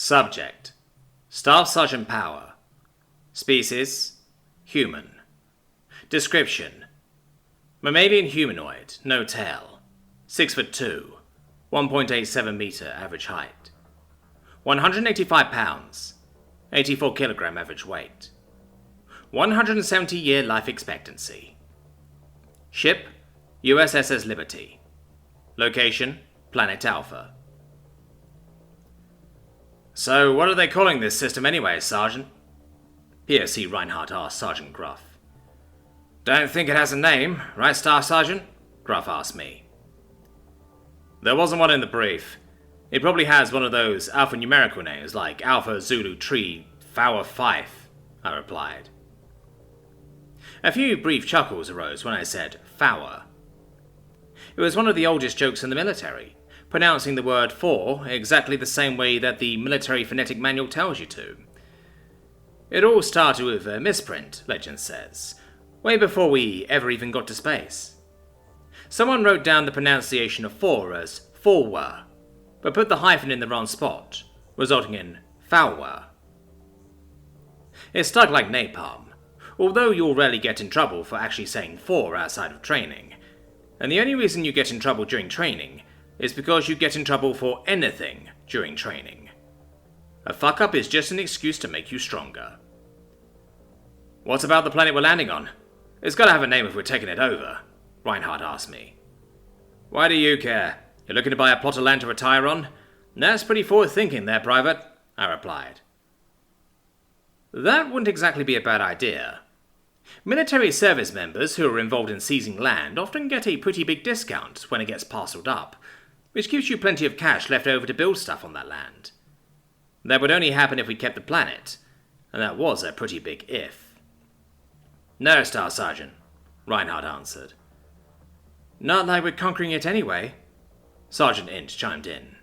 Subject: Staff Sergeant Power. Species: Human. Description: Mammalian humanoid, no tail. 6'2", 1.87 meter average height. 185 pounds, 84 kilogram average weight. 170-year life expectancy. Ship: USS Liberty. Location: Planet Alpha. So, what are they calling this system anyway, Sergeant? POC Reinhardt asked Sergeant Gruff. Don't think it has a name, right, Staff Sergeant? Gruff asked me. There wasn't one in the brief. It probably has one of those alphanumerical names like Alpha Zulu Tree Fower Fife, I replied. A few brief chuckles arose when I said Fower. It was one of the oldest jokes in the military, pronouncing the word for exactly the same way that the military phonetic manual tells you to. It all started with a misprint, legend says, way before we ever even got to space. Someone wrote down the pronunciation of for as forwer, but put the hyphen in the wrong spot, resulting in fower. It stuck like napalm, although you'll rarely get in trouble for actually saying for outside of training, and the only reason you get in trouble during training is because you get in trouble for anything during training. A fuck-up is just an excuse to make you stronger. What about the planet we're landing on? It's gotta have a name if we're taking it over, Reinhardt asked me. Why do you care? You're looking to buy a plot of land to retire on? That's pretty forward-thinking there, Private, I replied. That wouldn't exactly be a bad idea. Military service members who are involved in seizing land often get a pretty big discount when it gets parceled up, which gives you plenty of cash left over to build stuff on that land. That would only happen if we kept the planet, and that was a pretty big if. No, Staff Sergeant, Reinhardt answered. Not like we're conquering it anyway, Sergeant Int chimed in.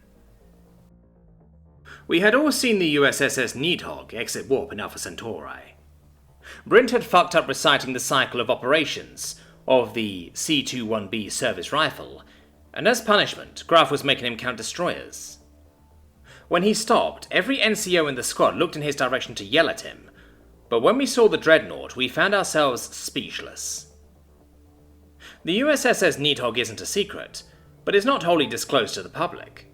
We had all seen the USS Needhog exit warp in Alpha Centauri. Brent had fucked up reciting the cycle of operations of the C-21B service rifle, and as punishment, Gruff was making him count destroyers. When he stopped, every NCO in the squad looked in his direction to yell at him, but when we saw the dreadnought, we found ourselves speechless. The USS Needhog isn't a secret, but is not wholly disclosed to the public.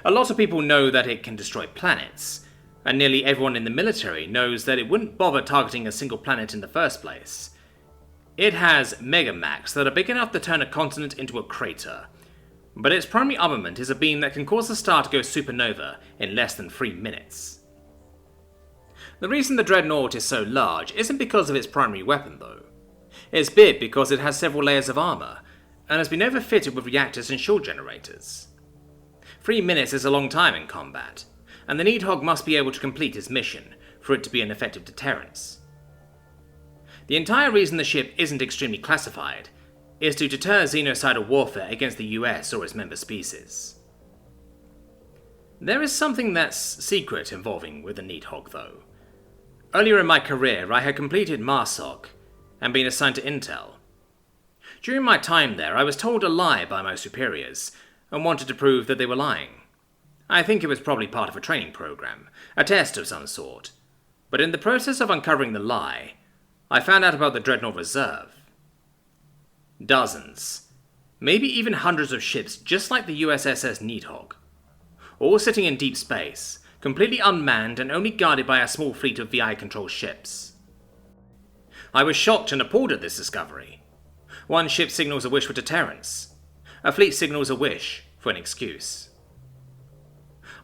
A lot of people know that it can destroy planets, and nearly everyone in the military knows that it wouldn't bother targeting a single planet in the first place. It has megamax that are big enough to turn a continent into a crater, but its primary armament is a beam that can cause a star to go supernova in less than 3 minutes. The reason the Dreadnought is so large isn't because of its primary weapon though. It's big because it has several layers of armor, and has been overfitted with reactors and shield generators. 3 minutes is a long time in combat, and the Needhog must be able to complete its mission for it to be an effective deterrence. The entire reason the ship isn't extremely classified is to deter xenocidal warfare against the US or its member species. There is something that's secret involving with the Needhog though. Earlier in my career I had completed MARSOC and been assigned to Intel. During my time there I was told a lie by my superiors and wanted to prove that they were lying. I think it was probably part of a training program, a test of some sort, but in the process of uncovering the lie, I found out about the Dreadnought Reserve. Dozens, maybe even hundreds of ships just like the USS Needhog, all sitting in deep space, completely unmanned and only guarded by a small fleet of VI-controlled ships. I was shocked and appalled at this discovery. One ship signals a wish for deterrence. A fleet signals a wish for an excuse.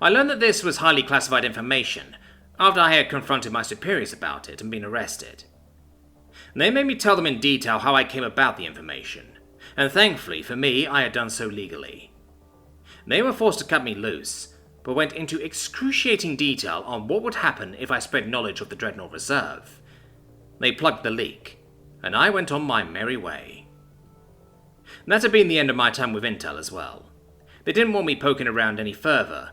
I learned that this was highly classified information after I had confronted my superiors about it and been arrested. They made me tell them in detail how I came about the information, and thankfully for me I had done so legally. They were forced to cut me loose, but went into excruciating detail on what would happen if I spread knowledge of the Dreadnought Reserve. They plugged the leak, and I went on my merry way. That had been the end of my time with Intel as well. They didn't want me poking around any further,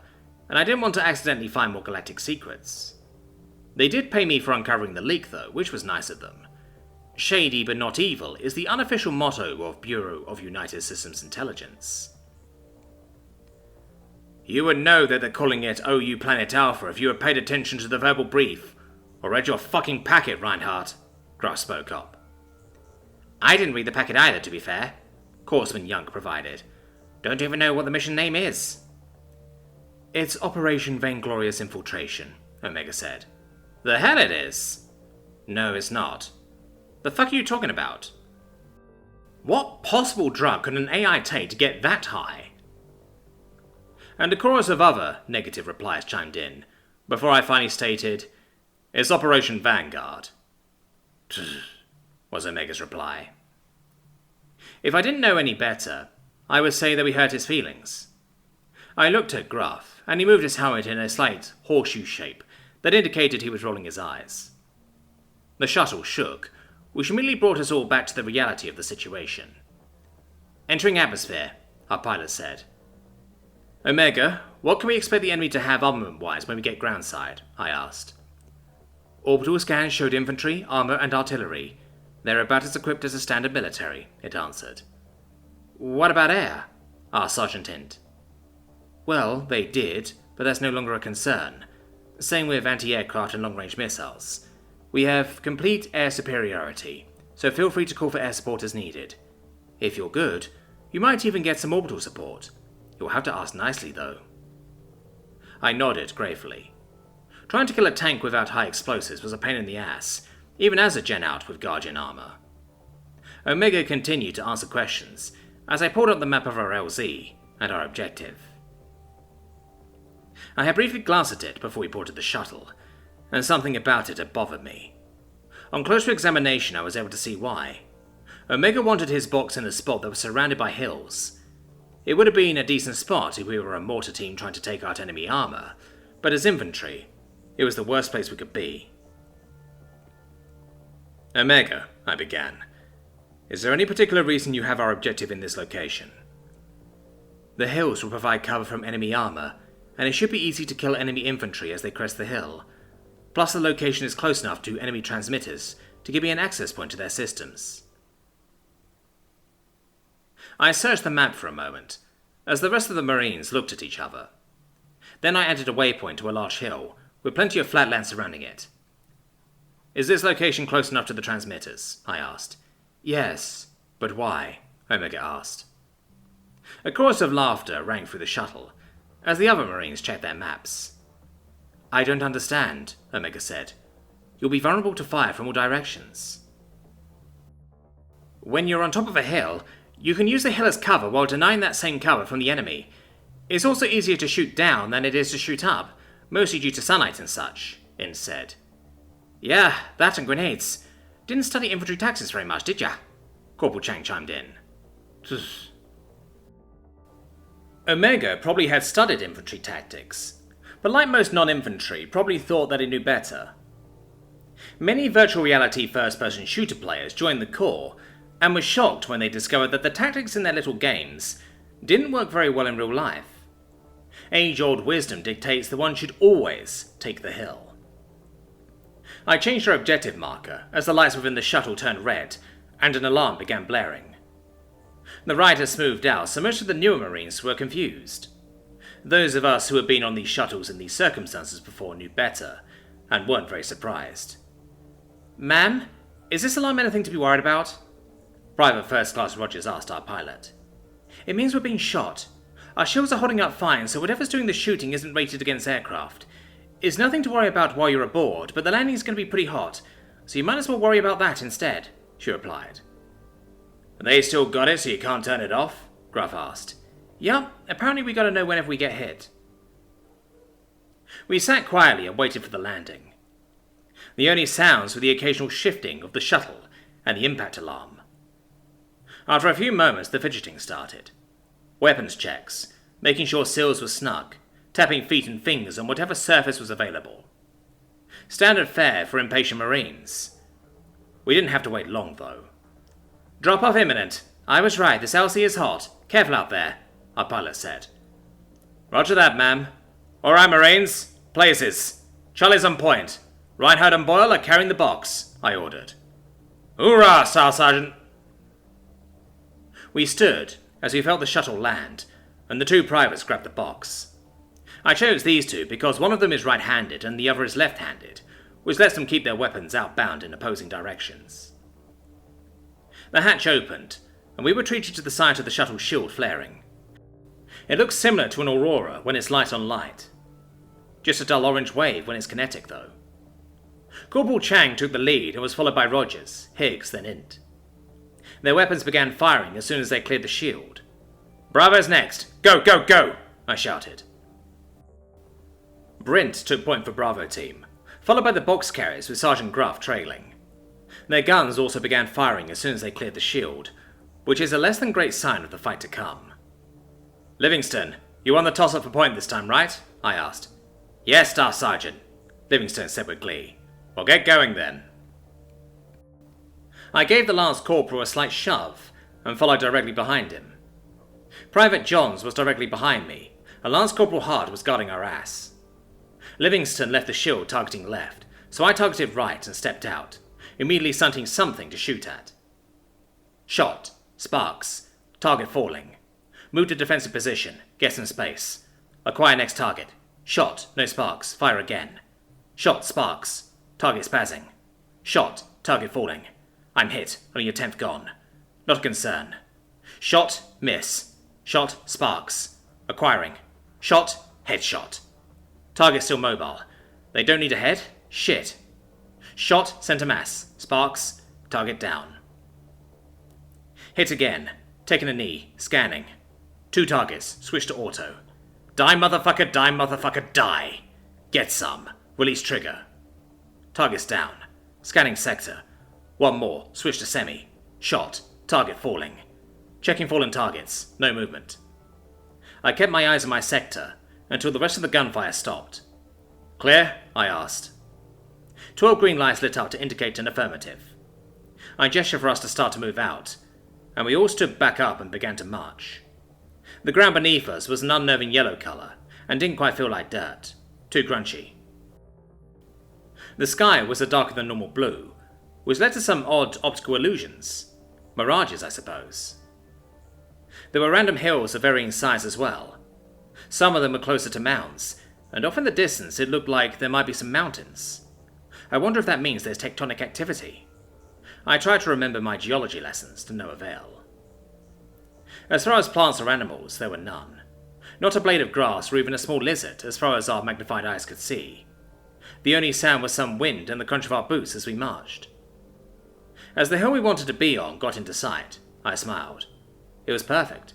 and I didn't want to accidentally find more galactic secrets. They did pay me for uncovering the leak though, which was nice of them. Shady but not evil is the unofficial motto of Bureau of United Systems Intelligence. You would know that they're calling it OU Planet Alpha if you had paid attention to the verbal brief, or read your fucking packet, Reinhardt, Gruff spoke up. I didn't read the packet either, to be fair, Corpsman Young provided. Don't even know what the mission name is. It's Operation Vainglorious Infiltration, Omega said. The hell it is! No, it's not. The fuck are you talking about? What possible drug could an AI take to get that high? And a chorus of other negative replies chimed in, before I finally stated, It's Operation Vanguard. Was Omega's reply. If I didn't know any better, I would say that we hurt his feelings. I looked at Gruff, and he moved his helmet in a slight horseshoe shape that indicated he was rolling his eyes. The shuttle shook, which immediately brought us all back to the reality of the situation. Entering atmosphere, our pilot said. Omega, what can we expect the enemy to have armament-wise when we get groundside? I asked. Orbital scans showed infantry, armor, and artillery. They're about as equipped as a standard military, it answered. What about air? Asked Sergeant Hint. Well, they did, but that's no longer a concern. Same with anti-aircraft and long-range missiles. We have complete air superiority, so feel free to call for air support as needed. If you're good, you might even get some orbital support. You'll have to ask nicely, though. I nodded gratefully. Trying to kill a tank without high explosives was a pain in the ass, even as a gen out with Guardian armor. Omega continued to answer questions as I pulled up the map of our LZ and our objective. I had briefly glanced at it before we boarded the shuttle, and something about it had bothered me. On closer examination, I was able to see why. Omega wanted his box in a spot that was surrounded by hills. It would have been a decent spot if we were a mortar team trying to take out enemy armor, but as infantry, it was the worst place we could be. Omega, I began. Is there any particular reason you have our objective in this location? The hills will provide cover from enemy armor, and it should be easy to kill enemy infantry as they crest the hill. Plus the location is close enough to enemy transmitters to give me an access point to their systems. I searched the map for a moment, as the rest of the Marines looked at each other. Then I added a waypoint to a large hill, with plenty of flat land surrounding it. Is this location close enough to the transmitters? I asked. Yes, but why? Omega asked. A chorus of laughter rang through the shuttle, as the other Marines checked their maps. I don't understand, Omega said. You'll be vulnerable to fire from all directions. When you're on top of a hill, you can use the hill as cover while denying that same cover from the enemy. It's also easier to shoot down than it is to shoot up, mostly due to sunlight and such, Ince said. Yeah, that and grenades. Didn't study infantry tactics very much, did ya? Corporal Chang chimed in. Omega probably had studied infantry tactics, but like most non-infantry, probably thought that it knew better. Many virtual reality first-person shooter players joined the Corps, and were shocked when they discovered that the tactics in their little games didn't work very well in real life. Age-old wisdom dictates that one should always take the hill. I changed our objective marker as the lights within the shuttle turned red, and an alarm began blaring. The ride had smoothed out, so most of the newer Marines were confused. Those of us who had been on these shuttles in these circumstances before knew better, and weren't very surprised. Ma'am, is this alarm anything to be worried about? Private First Class Rogers asked our pilot. It means we're being shot. Our shields are holding up fine, so whatever's doing the shooting isn't rated against aircraft. It's nothing to worry about while you're aboard, but the landing's going to be pretty hot, so you might as well worry about that instead, she replied. They still got it, so you can't turn it off? Gruff asked. Yup, apparently we gotta know whenever we get hit. We sat quietly and waited for the landing. The only sounds were the occasional shifting of the shuttle and the impact alarm. After a few moments, the fidgeting started. Weapons checks, making sure seals were snug, tapping feet and fingers on whatever surface was available. Standard fare for impatient Marines. We didn't have to wait long, though. Drop off imminent. I was right, this LC is hot. Careful out there, our pilot said. Roger that, ma'am. All right, Marines. Places. Charlie's on point. Reinhardt and Boyle are carrying the box, I ordered. Hoorah, Staff Sergeant! We stood as we felt the shuttle land, and the two privates grabbed the box. I chose these two because one of them is right-handed and the other is left-handed, which lets them keep their weapons outbound in opposing directions. The hatch opened, and we were treated to the sight of the shuttle's shield flaring. It looks similar to an aurora when it's light on light. Just a dull orange wave when it's kinetic, though. Corporal Chang took the lead and was followed by Rogers, Higgs, then Int. Their weapons began firing as soon as they cleared the shield. "Bravo's next! Go, go, go!" I shouted. Brint took point for Bravo team, followed by the box carriers with Sergeant Gruff trailing. Their guns also began firing as soon as they cleared the shield, which is a less than great sign of the fight to come. "Livingston, you won the toss-up for point this time, right?" I asked. "Yes, Staff Sergeant," Livingston said with glee. "Well, get going then." I gave the Lance Corporal a slight shove and followed directly behind him. Private Johns was directly behind me, and Lance Corporal Hart was guarding our ass. Livingston left the shield targeting left, so I targeted right and stepped out, immediately stunting something to shoot at. Shot. Sparks. Target falling. Move to defensive position. Get some space. Acquire next target. Shot. No sparks. Fire again. Shot. Sparks. Target spazzing. Shot. Target falling. I'm hit. Only your 10th gone. Not a concern. Shot. Miss. Shot. Sparks. Acquiring. Shot. Headshot. Target still mobile. They don't need a head? Shit. Shot. Center mass. Sparks. Target down. Hit again. Taking a knee. Scanning. 2 targets. Switch to auto. Die motherfucker, die motherfucker, die. Get some. Release trigger. Target's down. Scanning sector. 1 more. Switch to semi. Shot. Target falling. Checking fallen targets. No movement. I kept my eyes on my sector until the rest of the gunfire stopped. "Clear?" I asked. 12 green lights lit up to indicate an affirmative. I gestured for us to start to move out, and we all stood back up and began to march. The ground beneath us was an unnerving yellow colour, and didn't quite feel like dirt. Too crunchy. The sky was a darker than normal blue, which led to some odd optical illusions. Mirages, I suppose. There were random hills of varying size as well. Some of them were closer to mounds, and off in the distance it looked like there might be some mountains. I wonder if that means there's tectonic activity. I tried to remember my geology lessons to no avail. As far as plants or animals, there were none. Not a blade of grass or even a small lizard as far as our magnified eyes could see. The only sound was some wind and the crunch of our boots as we marched. As the hill we wanted to be on got into sight, I smiled. It was perfect.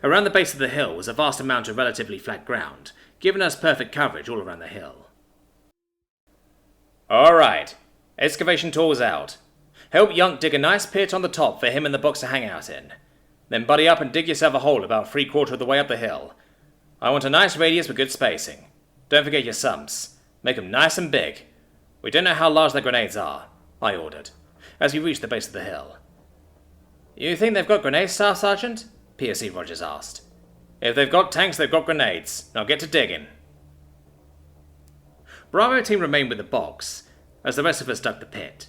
Around the base of the hill was a vast amount of relatively flat ground, giving us perfect coverage all around the hill. "Alright, excavation tools out. Help Yunk dig a nice pit on the top for him and the box to hang out in. Then buddy up and dig yourself a hole about 3/4 of the way up the hill. I want a nice radius with good spacing. Don't forget your sumps. Make them nice and big. We don't know how large their grenades are," I ordered, as we reached the base of the hill. "You think they've got grenades, Staff Sergeant?" PSC Rogers asked. "If they've got tanks, they've got grenades. Now get to digging." Bravo team remained with the box, as the rest of us dug the pit.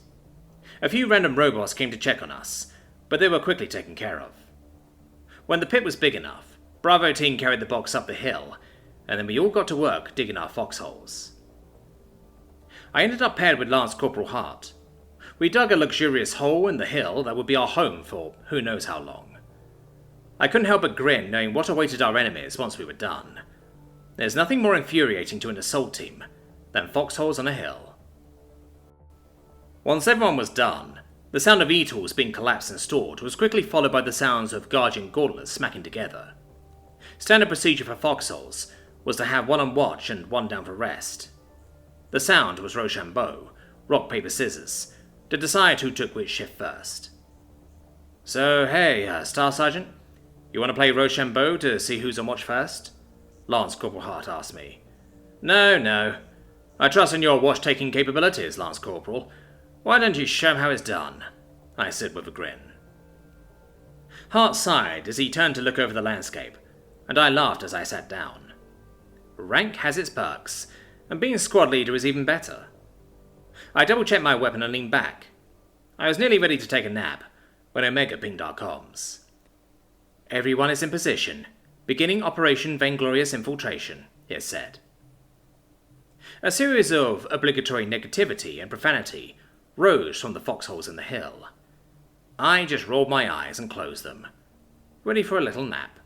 A few random robots came to check on us, but they were quickly taken care of. When the pit was big enough, Bravo team carried the box up the hill, and then we all got to work digging our foxholes. I ended up paired with Lance Corporal Hart. We dug a luxurious hole in the hill that would be our home for who knows how long. I couldn't help but grin knowing what awaited our enemies once we were done. There's nothing more infuriating to an assault team than foxholes on a hill. Once everyone was done, the sound of e-tools being collapsed and stored was quickly followed by the sounds of guardian gauntlets smacking together. Standard procedure for foxholes was to have one on watch and one down for rest. The sound was Rochambeau, rock, paper, scissors, to decide who took which shift first. "So, hey, Staff Sergeant, you want to play Rochambeau to see who's on watch first?" Lance Corporal Hart asked me. No. I trust in your watch-taking capabilities, Lance Corporal. Why don't you show him how it's done?" I said with a grin. Hart sighed as he turned to look over the landscape, and I laughed as I sat down. Rank has its perks, and being squad leader is even better. I double-checked my weapon and leaned back. I was nearly ready to take a nap when Omega pinged our comms. "Everyone is in position. Beginning Operation Vainglorious Infiltration. it said. A series of obligatory negativity and profanity rose from the foxholes in the hill. I just rolled my eyes and closed them, ready for a little nap.